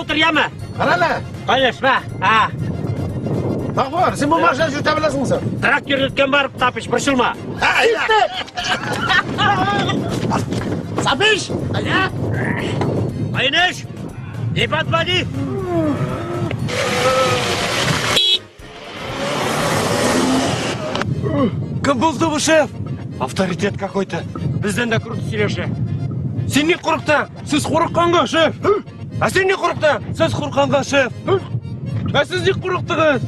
отыр, яма. Қарала. Конечно, Тағуар, сен бұл машина жүрте білесің сен? трактор өткен барып тапыш, біршілма. Сапиш! Айныш, не подводи. Кім болды бұл, шеф? Авторитет какой-то. Бізден де күрді сөйлеші. Сен не қорықтан? Сіз қорыққанға, шеф. А сен не қорықтан? Сіз қорыққанға, шеф. А сіз не қорықтыңыз?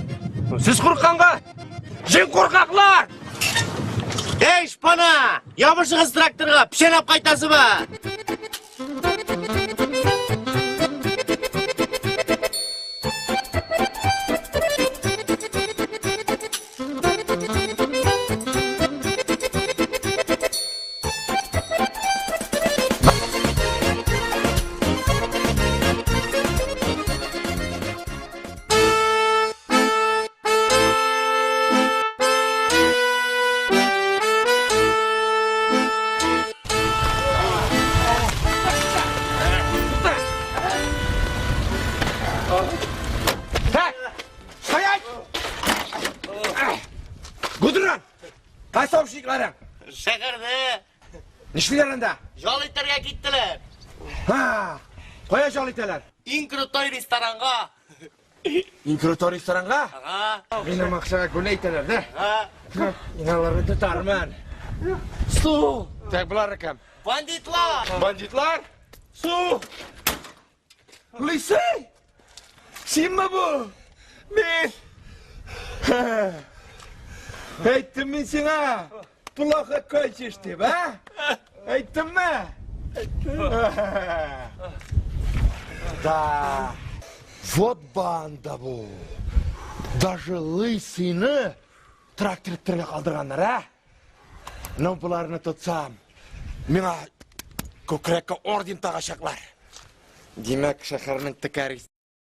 Сіз қорыққанға? Сен қорқақлар! Ей, шпана! Ябышығыз тракторға, пішенап қайтасы ба? Гудыран! Қайсаушикларың? Шәкірді, Нешлер анда? жол итерге кеттілер. Қоя жол ителер? Инкрутой ресторанға. Инкрутор ресторанға? Менің ақшаға гүлі ителер, да? Иналарды тұтарман. Су! Так, бұлар кім? Бандитлар! Бандитлар? Су! Лисей! Сен ма бұл? Мен! Айттым мен сеңа, плохо кончишь деп, а? Айттым ма? Да, вот банда бұл. Даже лысыйны тракторы қалдырғандар, а? Но бұларыны тұтсам, меңа көкірекке орден тағашақлар. Демек шақырының тікәрі